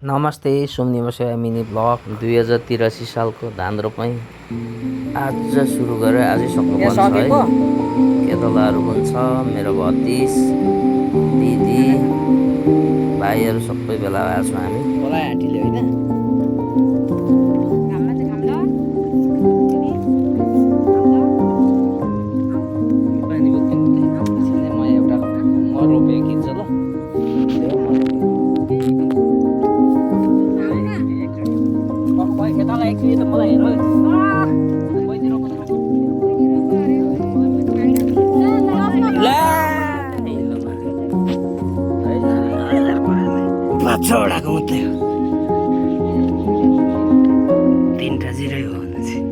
नमस्ते सुम्निमा सेवा mini blog 2083 सालको धान रोपाइ आज सुरु गरेर आजै सक्नुपर्छ है। केतलाहरू पनि छ, मेरो भतिज दिदी भाइहरू सबै भेला भएको छौँ हामी। बोलाइ आन्टीले होइन पानी बोक्ने म एउटा म रोपे किन्छ ल केटालाई एकचोटि त मलाई हेर छोडाको मात्रै हो, तिनवटा जिरै हो भने चाहिँ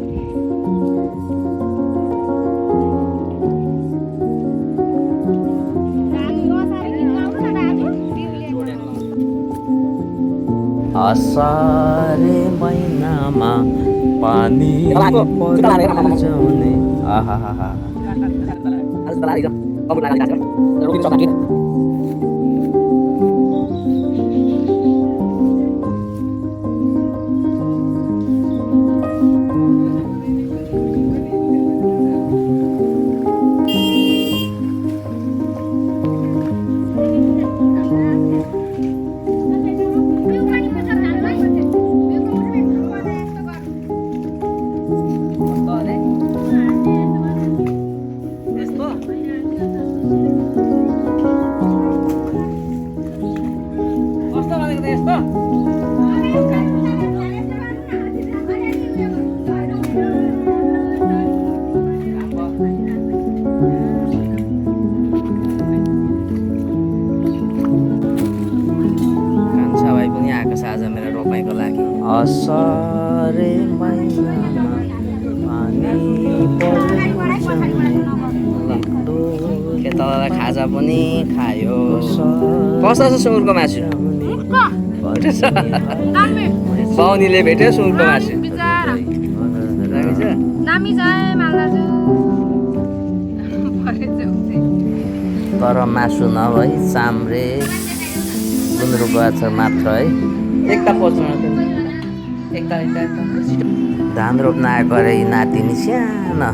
असारे महिनामा पानी पर्ने आहाहा असारे महिनामा पानी खेतला खाजा पनि खायो। कस्तो छ सुँगुरको मासु? बाहुनीले भेट्यो सुँगुरको मासु तर मासु नभई चाम्रे गुन्द्रुकको अचार मात्र है। एकता पस्नु एकता धान रोप्न आएको अरे यी नातिनी सानो।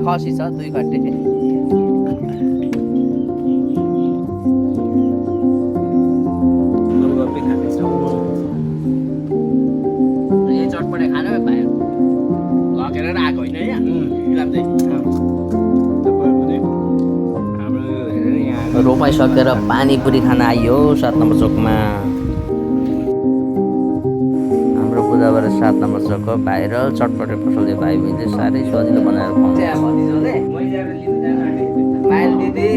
खसी छ 2 घन्टे चटपटे खानु भाइ लगेर आएको होइन रोपाइ सकेर पानीपुरी खान आइयो 7 नम्बर चोकमा। हाम्रो बुधबार 7 नम्बर चोकको भाइरल चटपटे पसलले भाइ बहिनीले साह्रै सजिलो बनाएर खुवाउँछ। माइल दिदी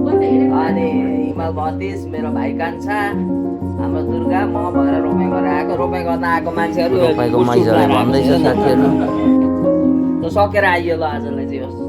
अनि हिमाल भतिज मेरो भाइ कान्छा हाम्रो दुर्गा म भएर रोपाइ गरेर आएको। रोपाइ गर्न आएको मान्छेहरू रोपाइको मैजाले भन्दैछ साथीहरू। सकेर आइयो ल आजलाई चाहिँ।